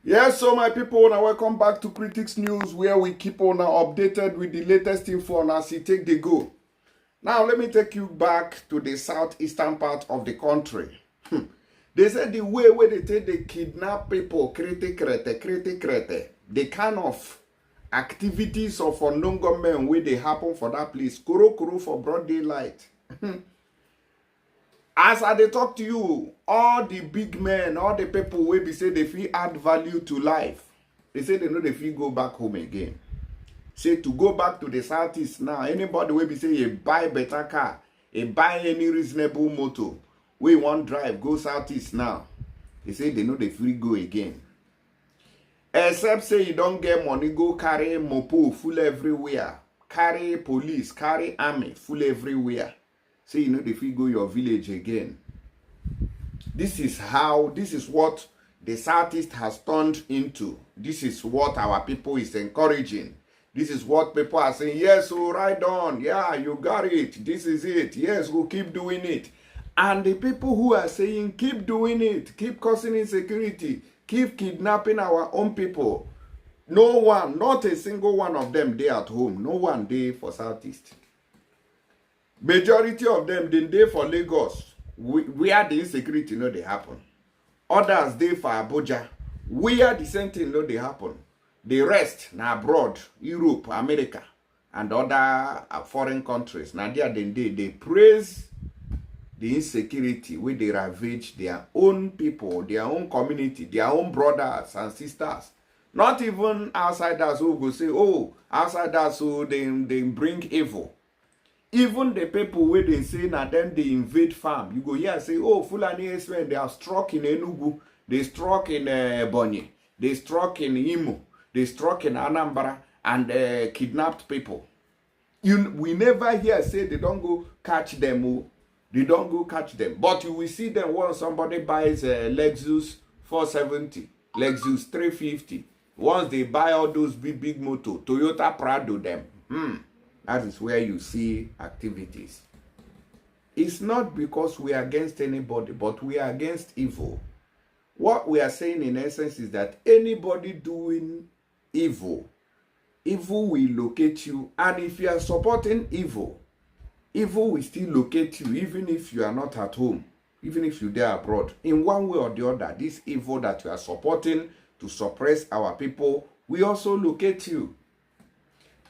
Yes, so my people, now welcome back to Critics News, where we keep on updated with the latest info on as it take the go. Now, let me take you back to the southeastern part of the country. They said the way where they take they kidnap people, krete, the kind of activities of unknown government where they happen for that place, kuro for broad daylight. As I dey talk to you, all the big men, all the people wey be say they feel add value to life, they say they know they feel go back home again. Say to go back to the southeast now, anybody wey be say you buy better car, you buy any reasonable motor, wey wan drive go southeast now, they say they know they feel go again. Except say you don't get money, go carry mopo full everywhere, carry police, carry army full everywhere. Say you know they fit go your village again. This is what the Southeast has turned into. This is what our people is encouraging. This is what people are saying, yes, so right on. Yeah, you got it. This is it. Yes, we'll keep doing it. And the people who are saying, keep doing it, keep causing insecurity, keep kidnapping our own people. No one, not a single one of them dey at home. No one dey for Southeast. Majority of them dey for Lagos, where the insecurity no dey happen. Others dey for Abuja, where the same thing no dey happen. The rest na abroad, Europe, America, and other foreign countries. Na there they praise the insecurity wey dey ravage their own people, their own community, their own brothers and sisters. Not even outsiders who go say, oh, outsiders so they bring evil. Even the people where they say na them they invade farm, you go here and say, oh, Fulani Esmen, they are struck in Enugu, they struck in Ebonyi, they struck in Imo, they struck in Anambra, and kidnapped people. We never hear say they don't go catch them. Oh, they don't go catch them. But you will see them once somebody buys a Lexus 470, Lexus 350. Once they buy all those big motor, Toyota Prado them. That is where you see activities. It's not because we are against anybody, but we are against evil. What we are saying in essence is that anybody doing evil, evil will locate you. And if you are supporting evil, evil will still locate you, even if you are not at home, even if you're there abroad. In one way or the other, this evil that you are supporting to suppress our people will also locate you.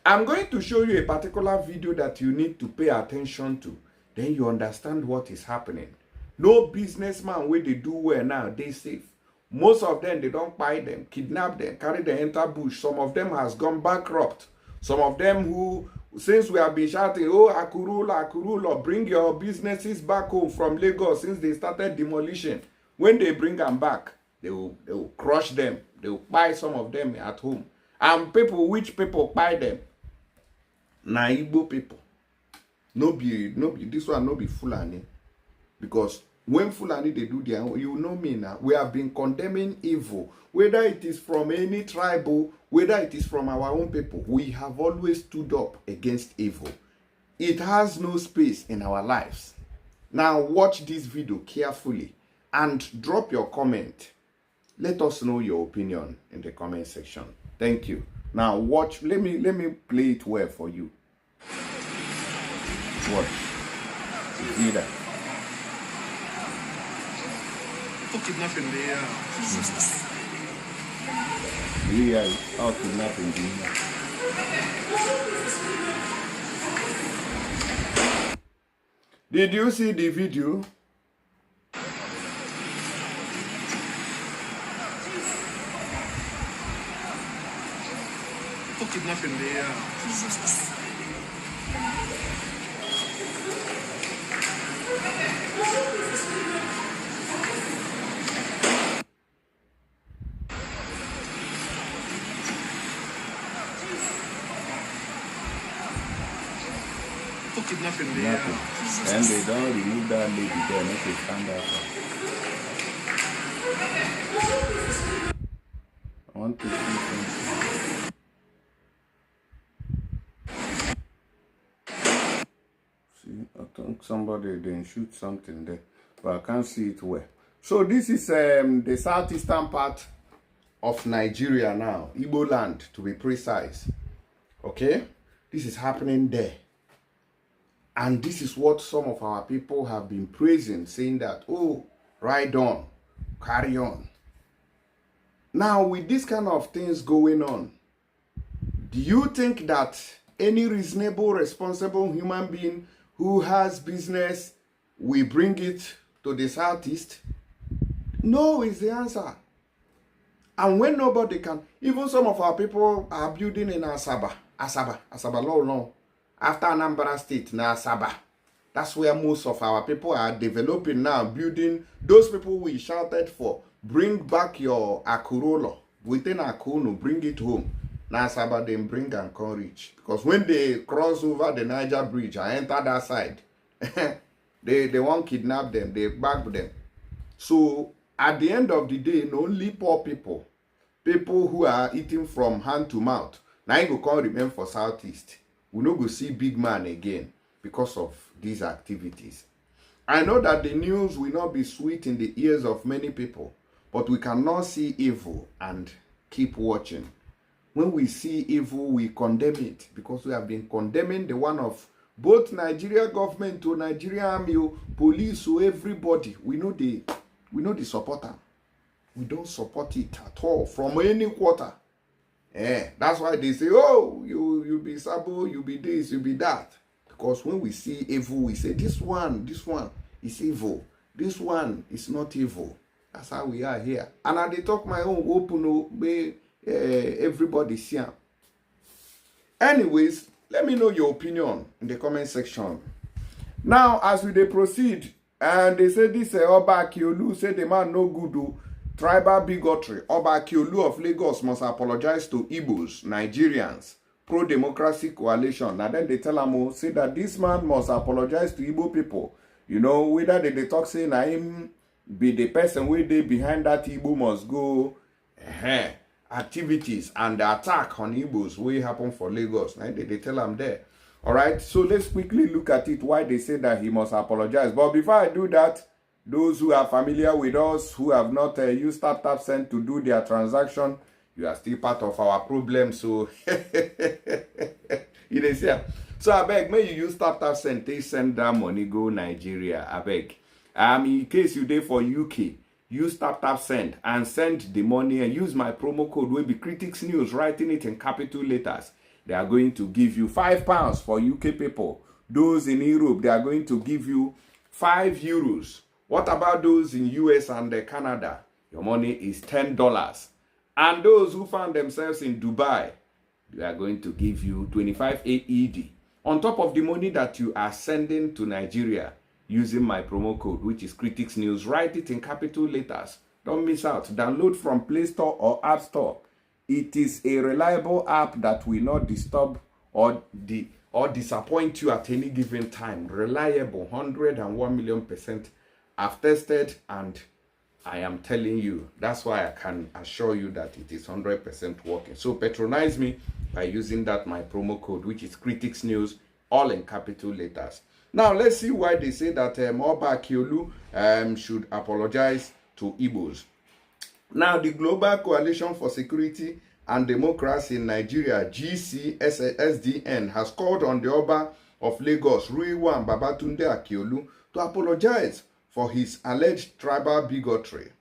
I'm going to show you a particular video that you need to pay attention to. Then you understand what is happening. No businessman where they do well now, they safe. Most of them, they don't buy them, kidnap them, carry them enter bush. Some of them has gone bankrupt. Some of them who, since we have been shouting, oh, Akurula, bring your businesses back home from Lagos since they started demolition. When they bring them back, they will crush them. They will buy some of them at home. And people, which people buy them? Na Igbo people. No be this one no be Fulani. Because when Fulani they do their own, you know me now, we have been condemning evil. Whether it is from any tribe, whether it is from our own people, we have always stood up against evil. It has no space in our lives. Now watch this video carefully and drop your comment. Let us know your opinion in the comment section. Thank you. Now watch, let me play it well for you. Watch. You see that? Kidnapping there. Yeah, all kidnapping there. Did you see the video? Kidnapping there. Kidnapping there. And they don't remove that lady there, make it stand out. I want to see something. See, I think somebody didn't shoot something there, but I can't see it well. So this is the southeastern part of Nigeria now, Igbo land to be precise. Okay? This is happening there. And this is what some of our people have been praising, saying that, oh, ride on, carry on. Now, with this kind of things going on, do you think that any reasonable, responsible human being who has business will bring it to the southeast? No is the answer. And when nobody can, even some of our people are building in Asaba, no, after Anambra State, na Asaba. That's where most of our people are developing now, building. Those people we shouted for, bring back your Akurolo. Within Akuno, bring it home. Na Asaba, then bring and come reach. Because when they cross over the Niger Bridge and enter that side, they won't kidnap them, they bag them. So, at the end of the day, only poor people, people who are eating from hand to mouth, now you go come remain for Southeast. We no go see big man again because of these activities. I know that the news will not be sweet in the ears of many people, but we cannot see evil and keep watching. When we see evil, we condemn it, because we have been condemning the one of both Nigeria government to Nigeria army, police, or everybody. We know the supporter. We don't support it at all from any quarter. That's why they say, oh, you be Sabo, you be this, you be that. Because when we see evil, we say, this one is evil. This one is not evil. That's how we are here. And I talk my own open, everybody see. Anyways, let me know your opinion in the comment section. Now, as we proceed, and they say this Oba Akiolu say the man no good. Tribal bigotry. Oba Akiolu of Lagos must apologize to Igbos, Nigerians, pro-democracy coalition. Now then they tell him, say that this man must apologize to Igbo people. You know, whether they talk say na him be the person where they behind that Igbo must go activities and the attack on Igbos will happen for Lagos. Now they tell him there. All right, so let's quickly look at it, why they say that he must apologize. But before I do that, those who are familiar with us, who have not used tap send to do their transaction, you are still part of our problem. So, it is here. So, I beg, may you use tap send, they send that money go Nigeria. I beg. In case you did for UK, use tap send and send the money and use my promo code, will be Critics News, writing it in capital letters. They are going to give you £5 for UK people. Those in Europe, they are going to give you €5. What about those in US and Canada? Your money is $10. And those who found themselves in Dubai, they are going to give you 25 AED. On top of the money that you are sending to Nigeria using my promo code, which is Critics News. Write it in capital letters. Don't miss out. Download from Play Store or App Store. It is a reliable app that will not disturb or disappoint you at any given time. Reliable, 101,000,000%. I've tested and I am telling you, that's why I can assure you that it is 100% working. So patronize me by using that my promo code, which is Critics News, all in capital letters. Now let's see why they say that Oba Akiolu should apologize to Igbos. Now the Global Coalition for Security and Democracy in Nigeria, GCSDN, has called on the Oba of Lagos, Ruiwan Babatunde Akiolu, to apologize for his alleged tribal bigotry.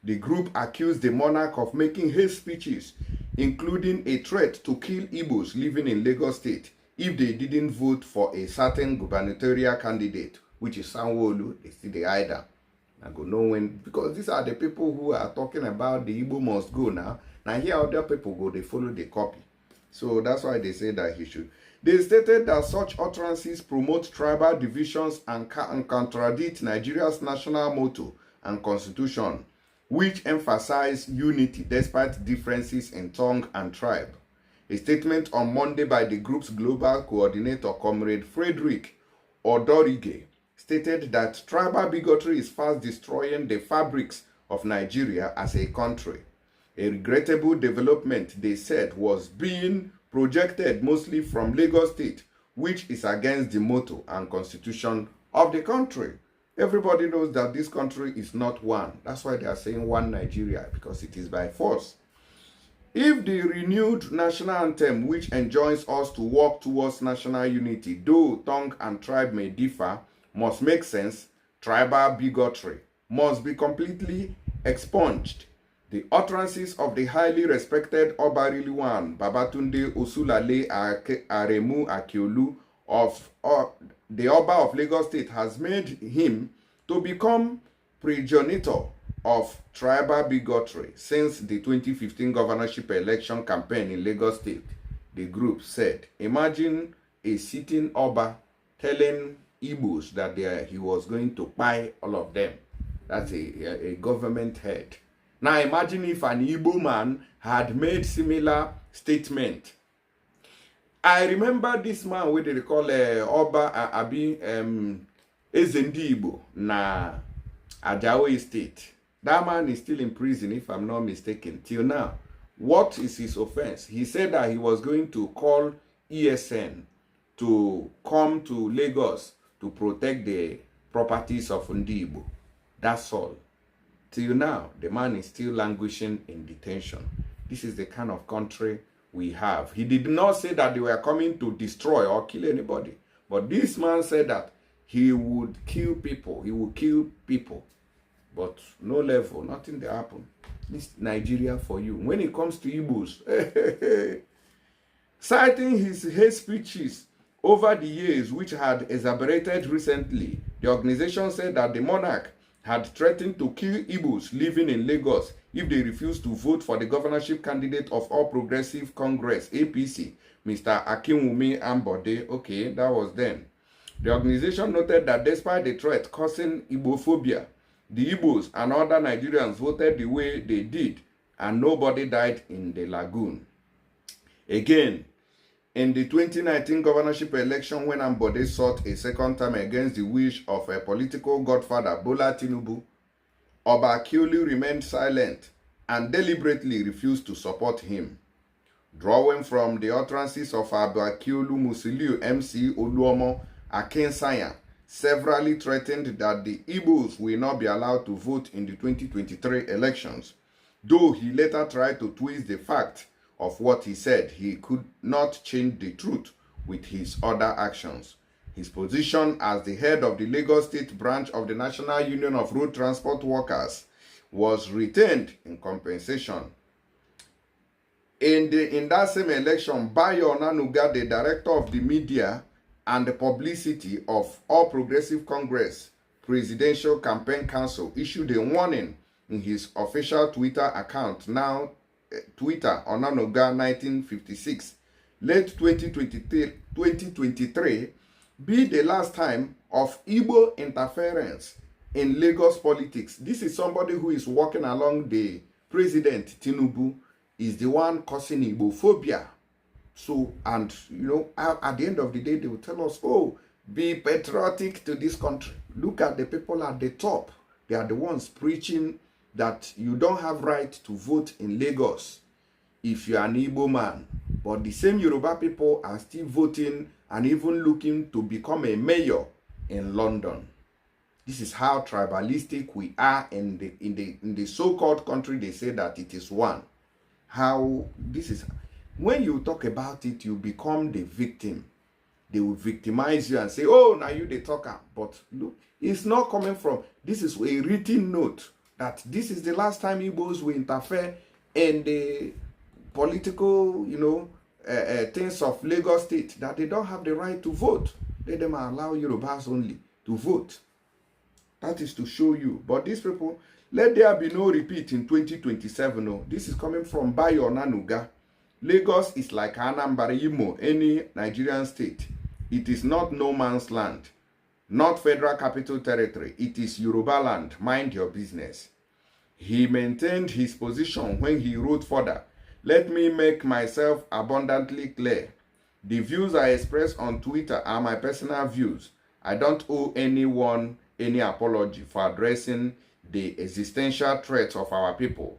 The group accused the monarch of making hate speeches, including a threat to kill Igbos living in Lagos State if they didn't vote for a certain gubernatorial candidate, which is Sanwo-Olu. They see the either. I go know when, because these are the people who are talking about the Igbo must go now. Now here other people go, they follow the copy. So that's why they say that he should. They stated that such utterances promote tribal divisions and contradict Nigeria's national motto and constitution, which emphasize unity despite differences in tongue and tribe. A statement on Monday by the group's global coordinator, Comrade Frederick Odorige, stated that tribal bigotry is fast destroying the fabrics of Nigeria as a country. A regrettable development, they said, was being projected mostly from Lagos State, which is against the motto and constitution of the country. Everybody knows that this country is not one. That's why they are saying one Nigeria, because it is by force. If the renewed national anthem, which enjoins us to work towards national unity, though tongue and tribe may differ, must make sense, tribal bigotry must be completely expunged. The utterances of the highly respected Oba Riliwan Babatunde Osulale Aremu Akiolu of the Oba of Lagos State has made him to become progenitor of tribal bigotry since the 2015 governorship election campaign in Lagos State. The group said, imagine a sitting Oba telling Igbos that he was going to buy all of them. That's a government head. Now imagine if an Igbo man had made similar statement. I remember this man, what they call Oba Ezendi Igbo na Ajawa State. That man is still in prison, if I'm not mistaken, till now. What is his offense? He said that he was going to call ESN to come to Lagos to protect the properties of Ndibo. That's all. Till now, the man is still languishing in detention. This is the kind of country we have. He did not say that they were coming to destroy or kill anybody. But this man said that he would kill people. He would kill people. But no level, nothing that happened. It's Nigeria for you. When it comes to Igbos, citing his hate speeches over the years, which had exacerbated recently, the organization said that the monarch had threatened to kill Igbos living in Lagos if they refused to vote for the governorship candidate of All Progressive Congress, APC, Mr. Akinwumi Ambode. Okay, that was then. The organization noted that despite the threat causing Igbophobia, the Igbos and other Nigerians voted the way they did, and nobody died in the lagoon. Again, in the 2019 governorship election, when Ambode sought a second term against the wish of a political godfather, Bola Tinubu, Oba Akiolu remained silent and deliberately refused to support him. Drawing from the utterances of Oba Akiolu, Musiliu MC Oluomo Akinsanya severally threatened that the Igbos will not be allowed to vote in the 2023 elections, though he later tried to twist the fact of what he said. He could not change the truth with his other actions. His position as the head of the Lagos State branch of the National Union of Road Transport Workers was retained in compensation. In that same election, Bayo Onanuga, the director of the media and the publicity of All Progressive Congress Presidential Campaign Council, issued a warning in his official Twitter account, now Twitter, Onanuga 1956. Let 2023 be the last time of Igbo interference in Lagos politics. This is somebody who is walking along the president, Tinubu, is the one causing Igbophobia. So, and you know, at the end of the day, they will tell us, oh, be patriotic to this country. Look at the people at the top. They are the ones preaching that you don't have right to vote in Lagos if you are an Igbo man. But the same Yoruba people are still voting and even looking to become a mayor in London. This is how tribalistic we are in the so-called country. They say that it is one. How this is. When you talk about it, you become the victim. They will victimize you and say, oh, now you the talker. But look, it's not coming from, this is a written note that this is the last time Igbos will interfere in the political, things of Lagos State, that they don't have the right to vote. Let them allow Yorubas only to vote. That is to show you. But these people, let there be no repeat in 2027. Oh. This is coming from Bayo Onanuga. Lagos is like Anambra, Imo, any Nigerian state. It is not no man's land, not Federal Capital Territory. It is Yoruba land. Mind your business. He maintained his position when he wrote further, let me make myself abundantly clear. The views I express on Twitter are my personal views. I don't owe anyone any apology for addressing the existential threats of our people.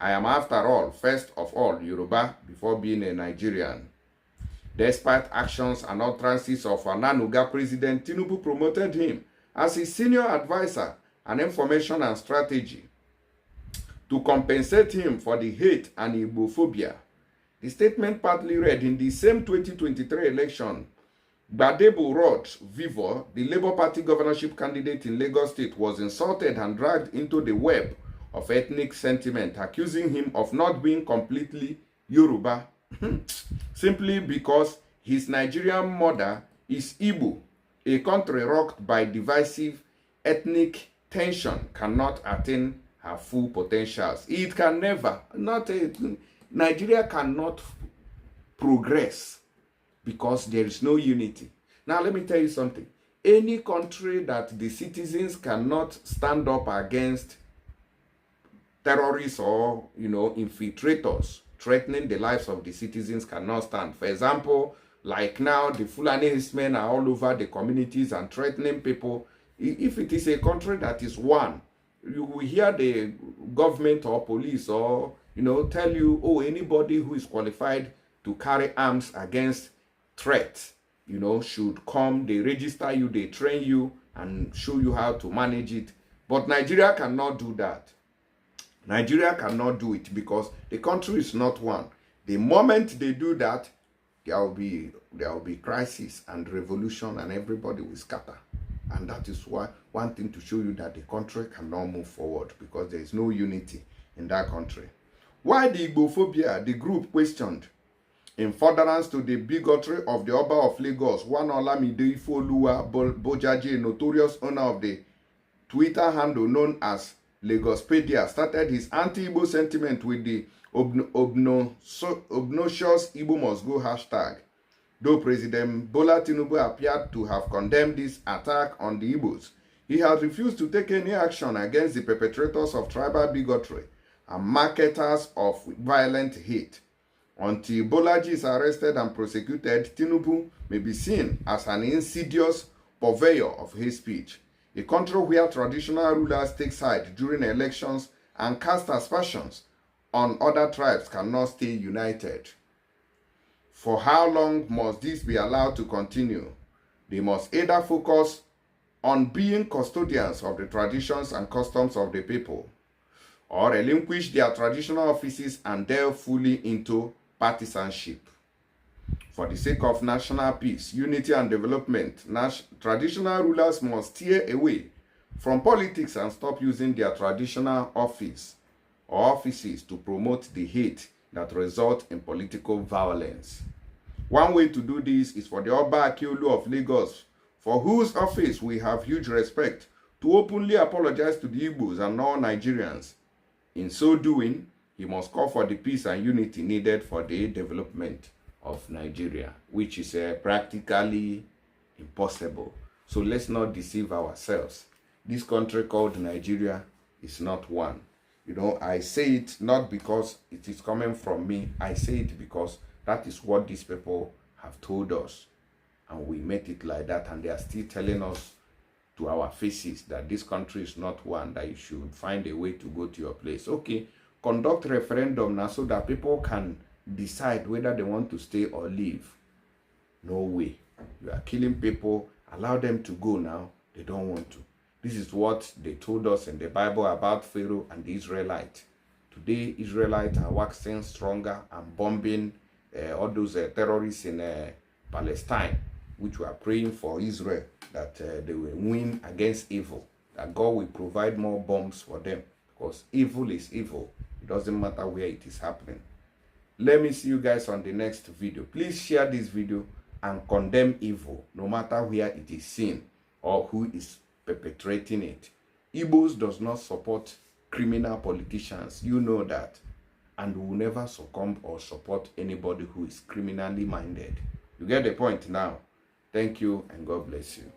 I am, after all, first of all, Yoruba before being a Nigerian. Despite actions and utterances of Onanuga, President Tinubu promoted him as his senior advisor on information and strategy. to compensate him for the hate and Igbophobia. The statement partly read, in the same 2023 election, Gbadebo Rod Vivor, the Labour Party governorship candidate in Lagos State, was insulted and dragged into the web of ethnic sentiment, accusing him of not being completely Yoruba, simply because his Nigerian mother is Igbo. A country rocked by divisive ethnic tension cannot attain her full potentials. It can never, Nigeria cannot progress because there is no unity. Now, let me tell you something. Any country that the citizens cannot stand up against terrorists or, infiltrators threatening the lives of the citizens cannot stand. For example, like now, the Fulani men are all over the communities and threatening people. If it is a country that is one, you will hear the government or police or, tell you, oh, anybody who is qualified to carry arms against threats, should come, they register you, they train you, and show you how to manage it. But Nigeria cannot do that. Nigeria cannot do it because the country is not one. The moment they do that, there will be crisis and revolution, and everybody will scatter. And that is why one thing to show you that the country cannot move forward, because there is no unity in that country. Why the Igbophobia? The group questioned. In furtherance to the bigotry of the Oba of Lagos, one Olamide Ifeoluwa Bojaje, notorious owner of the Twitter handle known as Lagospedia, started his anti-Igbo sentiment with the obnoxious Igbo must go hashtag. Though President Bola Tinubu appeared to have condemned this attack on the Igbos, he has refused to take any action against the perpetrators of tribal bigotry and marketers of violent hate. Until Bolaji is arrested and prosecuted, Tinubu may be seen as an insidious purveyor of hate speech. A country where traditional rulers take side during elections and cast aspersions on other tribes cannot stay united. For how long must this be allowed to continue? They must either focus on being custodians of the traditions and customs of the people, or relinquish their traditional offices and delve fully into partisanship. For the sake of national peace, unity, and development, traditional rulers must steer away from politics and stop using their traditional office or offices to promote the hate that result in political violence. One way to do this is for the Oba Akiolu of Lagos, for whose office we have huge respect, to openly apologize to the Igbos and all Nigerians. In so doing, he must call for the peace and unity needed for the development of Nigeria, which is practically impossible. So let's not deceive ourselves. This country called Nigeria is not one. I say it not because it is coming from me. I say it because that is what these people have told us. And we made it like that, and they are still telling us to our faces that this country is not one, that you should find a way to go to your place. Okay, conduct referendum now so that people can decide whether they want to stay or leave. No way. You are killing people. Allow them to go now. They don't want to. This is what they told us in the Bible about Pharaoh and the Israelites. Today, Israelites are waxing stronger and bombing all those terrorists in Palestine, which we are praying for Israel, that they will win against evil, that God will provide more bombs for them, because evil is evil. It doesn't matter where it is happening. Let me see you guys on the next video. Please share this video and condemn evil, no matter where it is seen or who is perpetrating it. Igbos does not support criminal politicians. You know that. And will never succumb or support anybody who is criminally minded. You get the point now. Thank you and God bless you.